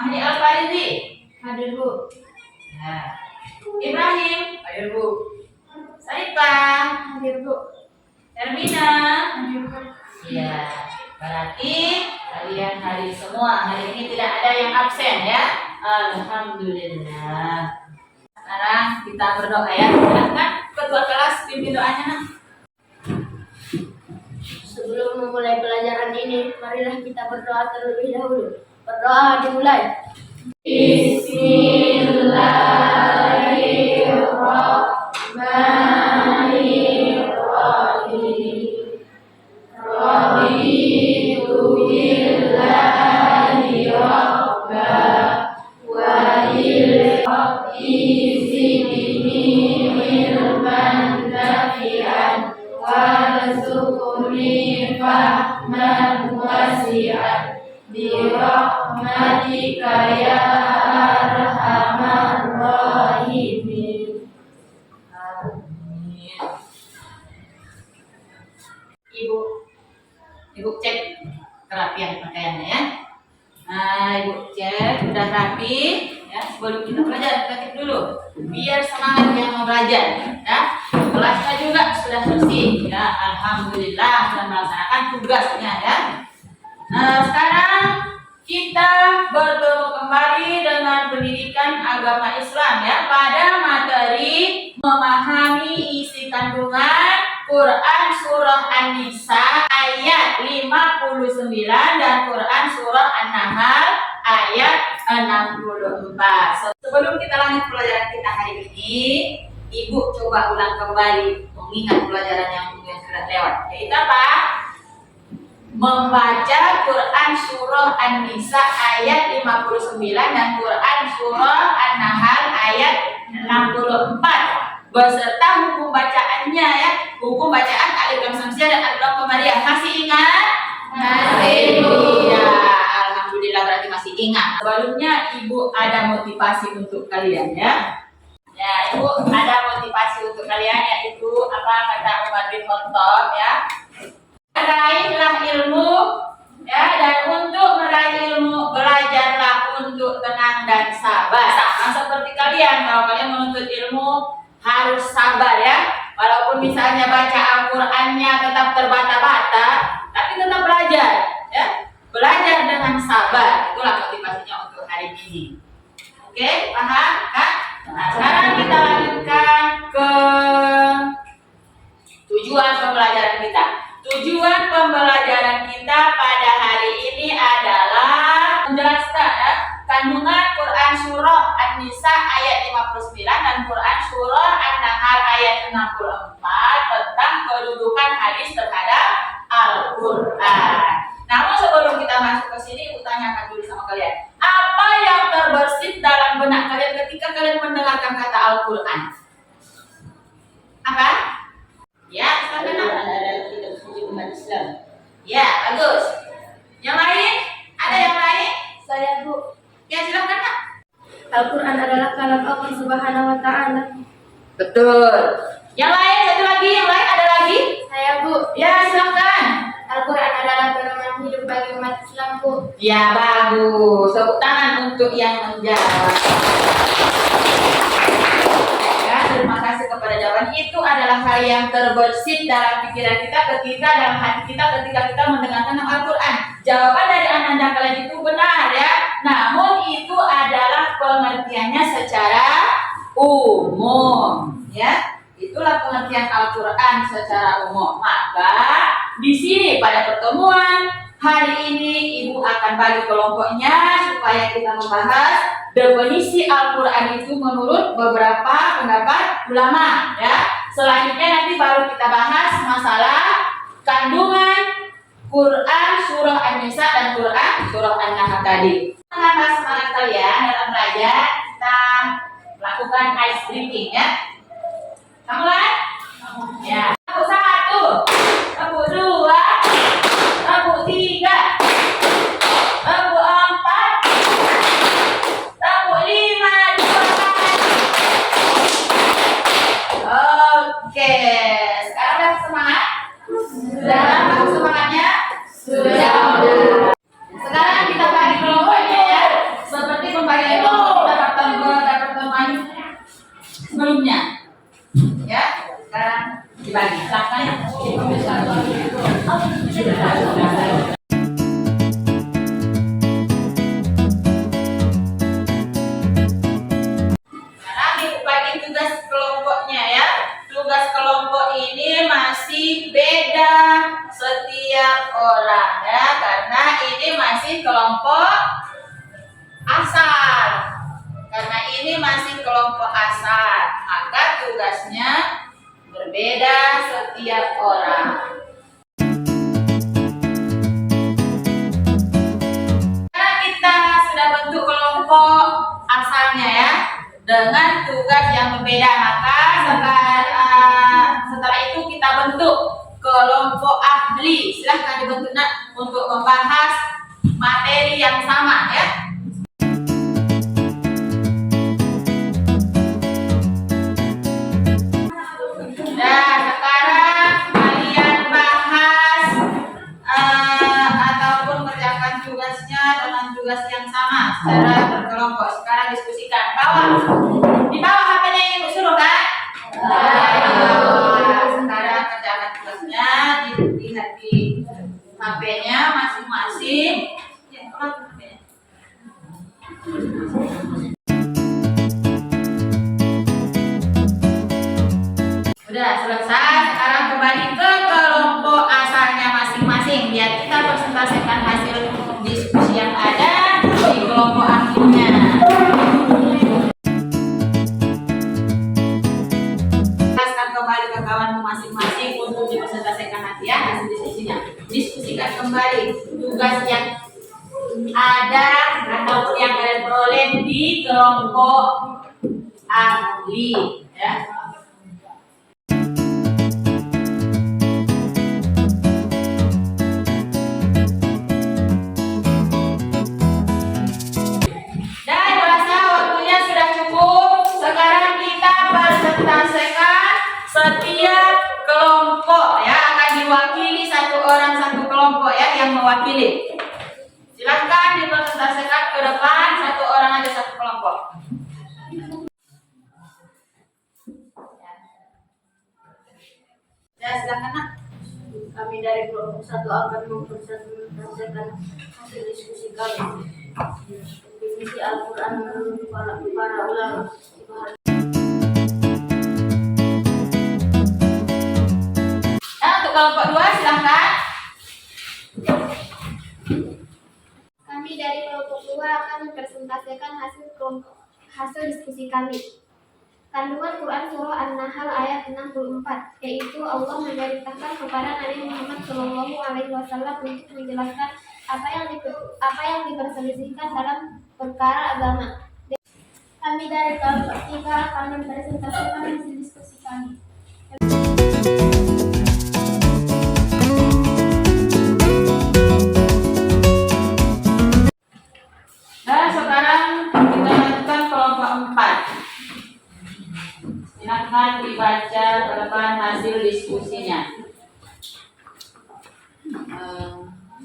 Mahdi Al-Faridi. Hadir, Bu. Ya. Ibrahim. Hadir, Bu. Saifah. Hadir, Bu. Ermina. Hadir, Bu. Ya. Berarti kalian hadir semua. Hari ini tidak ada yang absen ya. Alhamdulillah. Sekarang kita berdoa ya. Silakan ketua kelas pimpin doanya. Nak. Sebelum memulai pelajaran ini, marilah kita berdoa terlebih dahulu. Berdoa dimulai. Bismillahirrahmanirrahim. Raditu billahi rabba wa ilaihi zidni ilman nafi'an warzuqni fahman wasi'an birahmatika ya arhamar rahimin. Amin. Ibu cek kerapian pakaiannya ya. Nah, Ibu cek udah rapi ya. Sebelum kita belajar kreatif dulu, biar semangat yang mau belajar ya. Kelasnya juga sudah bersih ya. Alhamdulillah sudah melaksanakan tugasnya ya. Nah, sekarang kita bertemu kembali dengan pendidikan agama Islam ya pada materi memahami isi kandungan Quran surah An-Nisa ayat 59 dan Quran surah An-Nahl ayat 64. Sebelum kita lanjut pelajaran kita hari ini, Ibu coba ulang kembali mengingat pelajaran yang sudah lewat. Yaitu apa? Membaca Quran surah An-Nisa ayat 59 dan Quran surah An-Nahl ayat 64 beserta hukum bacaannya ya. Hukum bacaan alif lam samsiah dan alif lam qamariyah. Masih ingat? Masih, Bu. Ya, alhamdulillah berarti masih ingat. Sebelumnya Ibu ada motivasi untuk kalian ya. Ya, Ibu ada motivasi untuk kalian yaitu apa kata Umar bin Khattab ya. Raihlah ilmu ya, dan untuk meraih ilmu belajarlah untuk tenang dan sabar. Sama seperti kalian, kalau kalian menuntut ilmu harus sabar ya. Walaupun misalnya baca Al-Qur'annya tetap terbata-bata, tapi tetap belajar ya. Belajar dengan sabar. Itulah motivasinya untuk hari ini. Oke, paham kan? Nah, sekarang kita lanjutkan ke tujuan pembelajaran kita. Tujuan pembelajaran kita pada hari ini adalah menjelaskan ya, kandungan Quran surah An-Nisa ayat 59 dan Quran surah An-Nahl ayat 64 tentang kedudukan hadis terhadap Al-Quran. Namun sebelum kita masuk ke sini, Ibu tanyakan dulu sama kalian. Apa yang terbersit dalam benak kalian ketika kalian mendengarkan kata Al-Quran? Apa? Ya, silakan. Ada kitab suci umat Islam. Ya, bagus. Yang lain? Ada yang lain? Saya, Bu. Ya, silakan, Nak. Al-Quran adalah kalam Allah Subhanahu wa Ta'ala. Betul. Yang lain, satu lagi, yang lain ada lagi? Saya, Bu. Ya, silakan. Al-Quran adalah pedoman hidup bagi umat Islam, Bu. Ya, bagus. Tepuk tangan untuk yang menjawab. Ya, terima kasih kepada jawaban. Itu adalah hal yang terbersit dalam pikiran kita ketika dalam hati kita ketika kita mendengarkan Al-Quran. Jawaban dari Ananda kalian itu benar ya. Namun itu adalah pengertiannya secara umum ya. Itulah pengertian Al-Quran secara umum. Maka di sini pada pertemuan hari ini Ibu akan bagi kelompoknya supaya kita membahas definisi Al-Quran itu menurut beberapa pendapat ulama ya. Selanjutnya nanti baru kita bahas masalah kandungan Quran surah An-Nisa dan Quran surah An-Nahl tadi. Dengan semangat kalian dalam belajar, kita lakukan ice drinking ya. Kamu lah? Ya. Tepuk 1, tepuk 2, tepuk 3, tepuk 4, tepuk 5, 2 Oke. Sekarang udah semangat? Sudah. Kamu semangatnya? Sudah. Sekarang kita bagi kelompoknya ya. Seperti masih kelompok asal. Karena ini masih kelompok asal, maka tugasnya berbeda setiap orang. Nah, kita sudah bentuk kelompok asalnya ya, dengan tugas yang berbeda. Maka setelah itu kita bentuk kelompok ahli. Silahkan dibentuk nak untuk membahas materi yang sama ya. Nah, sekarang kalian bahas ataupun kerjakan tugasnya dengan tugas yang sama secara berkelompok. Sekarang diskusikan. Di bawah HP-nya yang Ibu suruh kan? Sekarang kerjakan tugasnya, dilihat di HP-nya masing-masing. Ya, keluar HP-nya. Udah selesai, sekarang kembali ke kelompok asalnya masing-masing. Biar kita presentasikan hasil diskusi yang ada di kelompok akhirnya. Jelaskan kembali ke kawanmu masing-masing untuk dipresentasikan nanti ya hasil diskusinya. Diskusikan kembali tugas yang ada ataupun yang kalian peroleh di kelompok ahli ya. Setiap kelompok ya akan diwakili satu orang satu kelompok ya yang mewakili. Silahkan dipresentasikan ke depan, satu orang aja satu kelompok. Ya silakan nak. Kami dari kelompok 1 akan mempresentasikan hasil diskusi kami. Definisi Al-Quran menurut para ulama. Untuk kelompok 2 silahkan. Kami dari kelompok 2 akan mempresentasikan hasil diskusi kami. Kandungan Quran Surah An-Nahl ayat 64, yaitu Allah memerintahkan kepada Nabi Muhammad SAW untuk menjelaskan apa yang diperselisihkan dalam perkara agama. Kami dari kelompok 3 akan mempresentasikan hasil diskusi kami. Nah, sekarang kita lanjutkan kelompok 4. Silakan dibaca ke depan hasil diskusinya.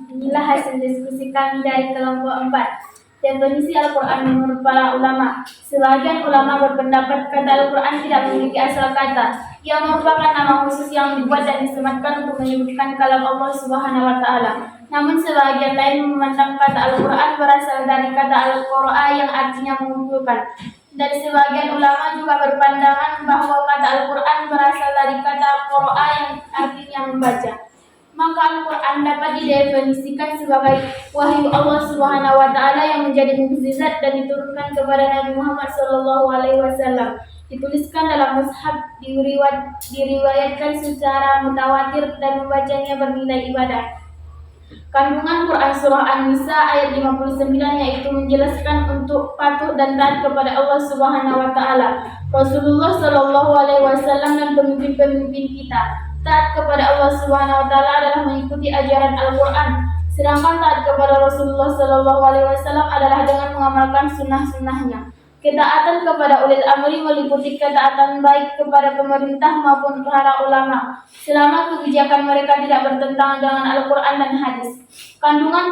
Inilah hasil diskusi kami dari kelompok 4. Definisi Al-Quran menurut para ulama. Sebagian ulama berpendapat kata Al-Quran tidak memiliki asal kata. Ia merupakan nama khusus yang dibuat dan disematkan untuk menyebutkan kalam Allah Subhanahu wa Ta'ala. Namun sebagian lain memandang kata Al-Quran berasal dari kata Al-Qur'a yang artinya mengumpulkan. Dan sebagian ulama juga berpandangan bahwa kata Al-Quran berasal dari kata Qur'a yang artinya membaca. Maka Al-Quran dapat didefinisikan sebagai wahyu Allah Subhanahu wa Ta'ala yang menjadi mukjizat dan diturunkan kepada Nabi Muhammad SAW. Dituliskan dalam mushaf, diriwayatkan secara mutawatir dan membacanya bernilai ibadah. Kandungan Quran Surah An-Nisa ayat 59 yaitu menjelaskan untuk patuh dan taat kepada Allah Subhanahu wa Ta'ala, Rasulullah SAW dan pemimpin-pemimpin kita. Taat kepada Allah Subhanahu wa Ta'ala adalah mengikuti ajaran Al-Quran, sedangkan taat kepada Rasulullah SAW adalah dengan mengamalkan sunnah-sunnahnya. Ketaatan kepada ulil amri meliputi ketaatan baik kepada pemerintah maupun para ulama, selama kebijakan mereka tidak bertentangan dengan Al-Quran dan hadis. Kandungan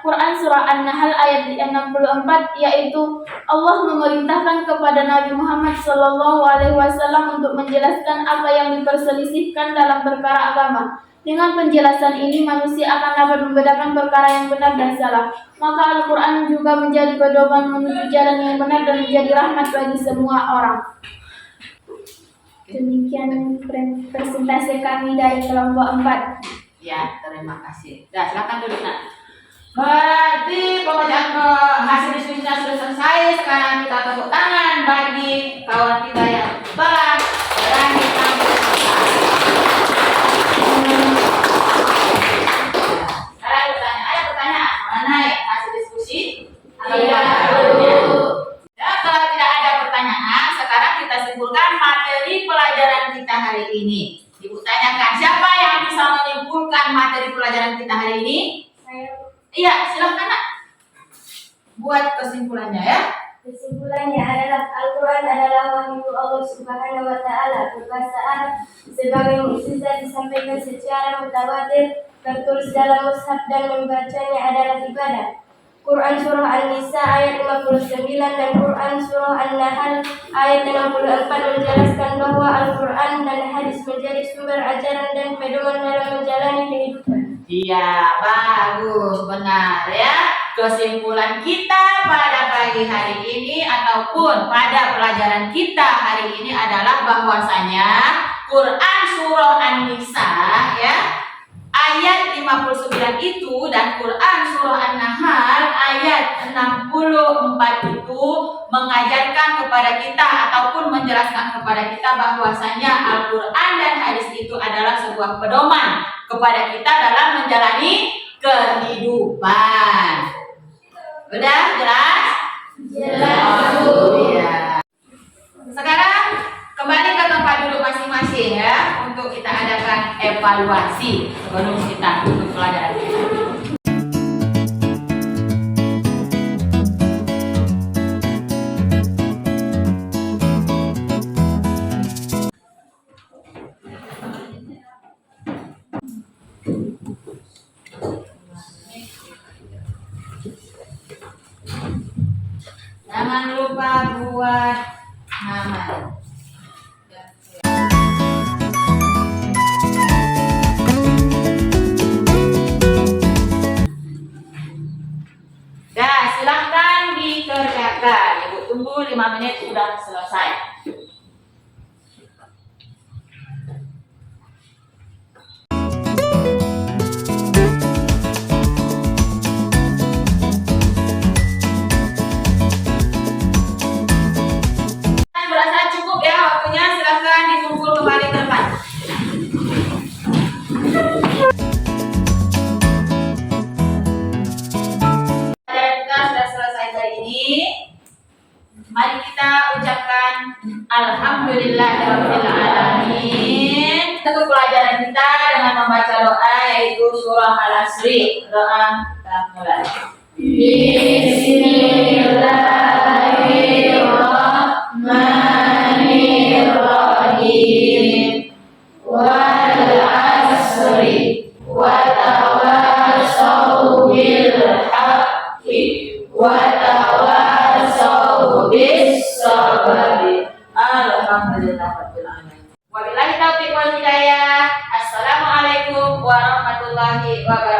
Quran Surah An-Nahl ayat 64 yaitu Allah memerintahkan kepada Nabi Muhammad SAW untuk menjelaskan apa yang diperselisihkan dalam perkara agama. Dengan penjelasan ini manusia akan dapat membedakan perkara yang benar dan salah. Maka Al-Quran juga menjadi pedoman menuju jalan yang benar dan menjadi rahmat bagi semua orang. Demikian presentasi kami dari kelompok 4. Ya, terima kasih. Nah, silakan duduk nak. Berarti Buat kesimpulannya ya. Kesimpulannya adalah Al-Quran adalah wahyu Allah Subhanahu wa Ta'ala berbahasa Arab sebagai mukjizat disampaikan secara mutawatir, tertulis dalam mushaf dan membacanya adalah ibadah. Quran Surah An-Nisa ayat 59 dan Quran Surah An-Nahl ayat 64 menjelaskan bahwa Al-Quran dan hadis menjadi sumber ajaran dan pedoman dalam menjalani kehidupan. Iya, bagus, benar ya. Kesimpulan kita pada pagi hari ini ataupun pada pelajaran kita hari ini adalah bahwasanya Quran Surah An-Nisa ya, ayat 59 itu dan Quran Surah An-Nahl ayat 64 itu mengajarkan kepada kita ataupun menjelaskan kepada kita bahwasanya Al-Quran dan hadis itu adalah sebuah pedoman kepada kita dalam menjalani kehidupan. Udah jelas? Jelas. Ya. Sekarang kembali ke tempat duduk masing-masing ya untuk kita adakan evaluasi sebelum kita tutup pelajaran kita. Jangan lupa buat nama. Ya, silahkan dikerjakan. Ibu tunggu 5 menit sudah selesai. Berasa cukup ya waktunya, silahkan dikumpul kembali ke depan. Kita sudah selesai hari ini. Mari kita ucapkan Alhamdulillahirabbil alamin. Untuk pelajaran kita dengan membaca doa yaitu surah Al-Asri. Doa kita mulai. Bismillahirrahmanirrahim. Wal asri wa tawassaw bil haqqi wa tawassaw bis sabri. Alhamdulillahirabbil alamin. Wabillahi taufiq wal hidayah. Assalamualaikum warahmatullahi wabarakatuh.